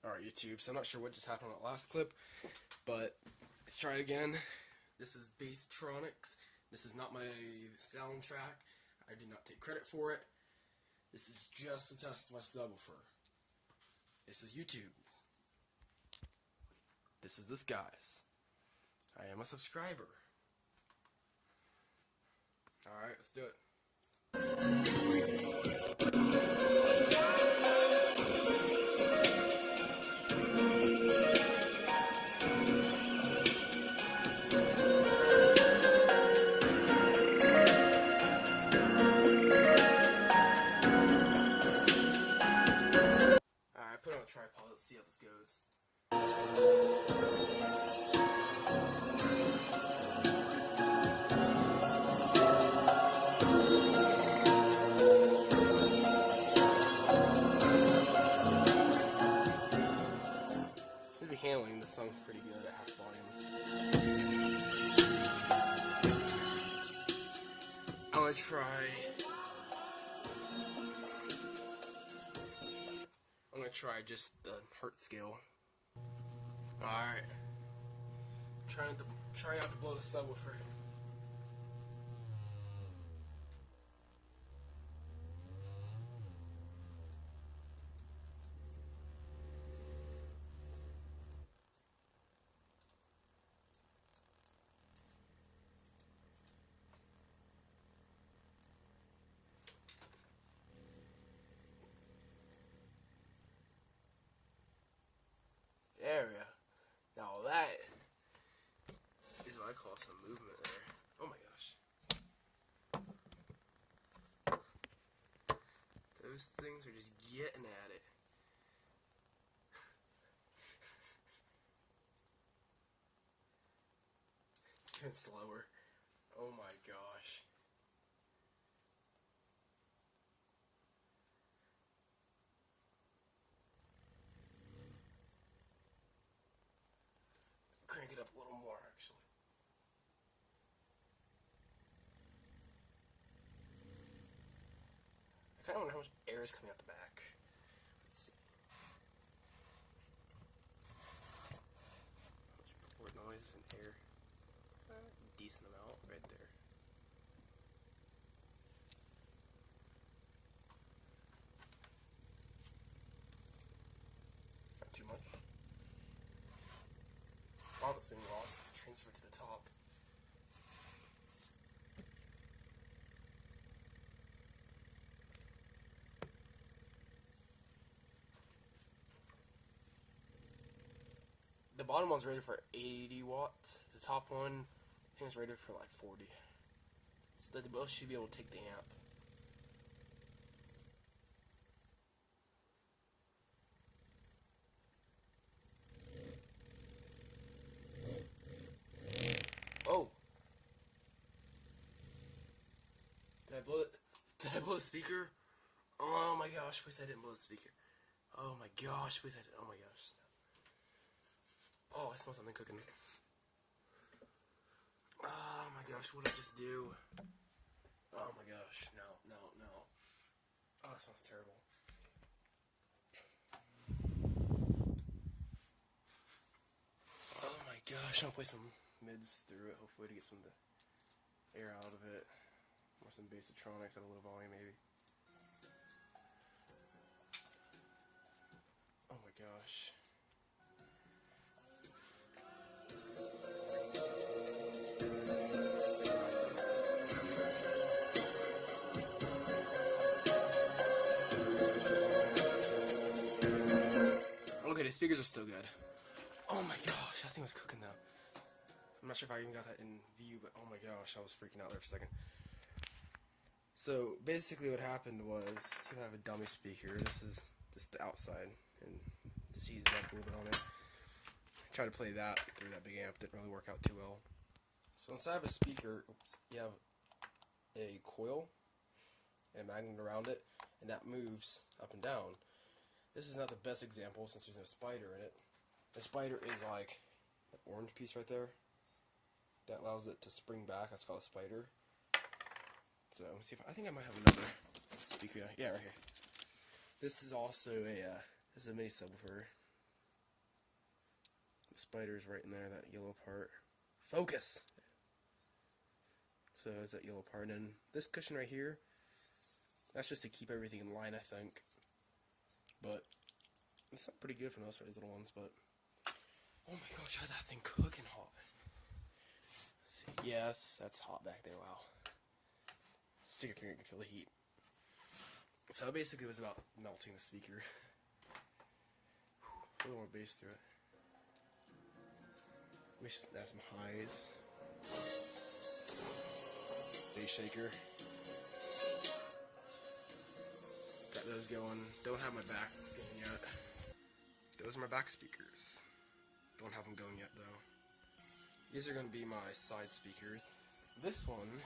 Alright, YouTube, so I'm not sure what just happened on that last clip, but let's try it again. This is Basstronics. This is not my soundtrack. I did not take credit for it. This is just to test my subwoofer. This is YouTube's. This is this guy's. I am a subscriber. Alright, let's do it. Alright, put it on a tripod, let's see how this goes. Seems to be handling this song pretty good at half volume. I'm gonna try just the hertz scale. Alright. Try not to blow the subwoofer. Area. Now that is what I call some movement there. Oh my gosh. Those things are just getting at it. Getting slower. Oh my gosh. Crank it up a little more, actually. I kind of wonder how much air is coming out the back. Let's see. How much port noise and air? Decent amount right there. Not too much. All of it's being lost, transferred to the top. The bottom one's rated for 80 watts. The top one, I think, is rated for like 40. So that they both should be able to take the amp. Oh! Did I blow it? Did I blow the speaker? Oh my gosh, please I didn't blow the speaker. Oh my gosh, please I didn't. Oh my gosh. Oh, I smell something cooking. Oh my gosh, what did I just do? Oh my gosh, no. Oh, that smells terrible. Oh my gosh, I'll play some mids through it, hopefully to get some of the air out of it. Or some Basstronics at a low volume, maybe. Oh my gosh. Okay, the speakers are still good. Oh my gosh, that thing was cooking though. I'm not sure if I even got that in view, but oh my gosh, I was freaking out there for a second. So basically what happened was, you have a dummy speaker. This is just the outside, and just eased up a little bit on it. Try to play that through that big amp, didn't really work out too well. So inside of a speaker, you have a coil and a magnet around it, and that moves up and down. This is not the best example since there's no spider in it. The spider is like that orange piece right there. That allows it to spring back. That's called a spider. So let me see if I think I might have another speaker. Yeah, right here. This is also a this is a mini subwoofer. The spider's right in there, that yellow part. Focus! So it's that yellow part. And this cushion right here, that's just to keep everything in line, I think. But it's not pretty good for most of these little ones, but oh my gosh, how that thing cooking hot. See, yeah, that's hot back there, wow. Stick your finger, you can feel the heat. So basically it was about melting the speaker. A little more bass through it. We should add some highs. Bass shaker. Got those going. Don't have my back going yet. Those are my back speakers. Don't have them going yet though. These are going to be my side speakers. This one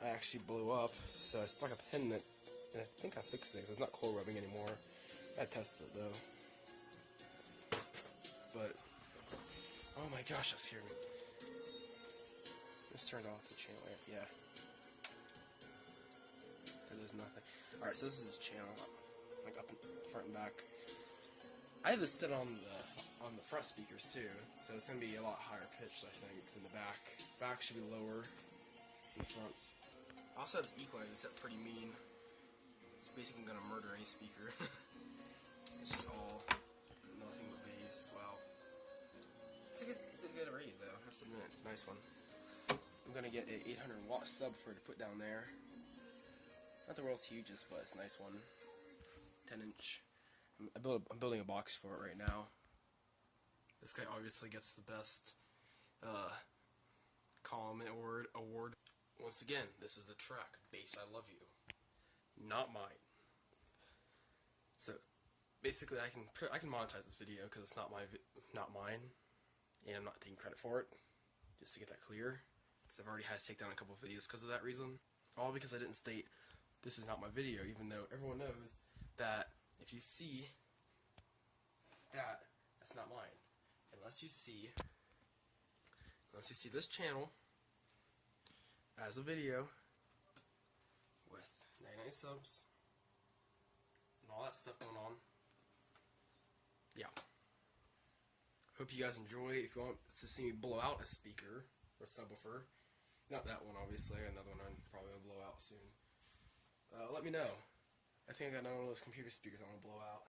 I actually blew up, so I stuck a pin in it, and I think I fixed it because it's not coil rubbing anymore. I tested it though. But oh my gosh, that scared me. This turned off the channel. Yeah. There's nothing. Alright, so this is the channel, like up in front and back. I have this set on the front speakers too, so it's gonna be a lot higher pitched, I think, than the back. Back should be lower than the fronts. I also have this equalizer set pretty mean. It's basically gonna murder any speaker. It's just all nothing but bass. Wow. It's a good radio though. I have to admit, nice one. I'm gonna get a 800-watt subwoofer to put down there. Not the world's hugest, but it's a nice one. 10-inch. I'm building a box for it right now. This guy obviously gets the best comment award. Once again, this is the track, Bass I Love You. Not mine. So, basically I can monetize this video because it's not mine. And I'm not taking credit for it. Just to get that clear. Because I've already had to take down a couple of videos because of that reason. All because I didn't state this is not my video, even though everyone knows that if you see that, that's not mine. Unless you see this channel as a video with 99 subs and all that stuff going on. Yeah. Hope you guys enjoy. If you want to see me blow out a speaker or subwoofer, not that one obviously, another one I'm probably going to blow out soon. Let me know. I think I got one of those computer speakers I want to blow out.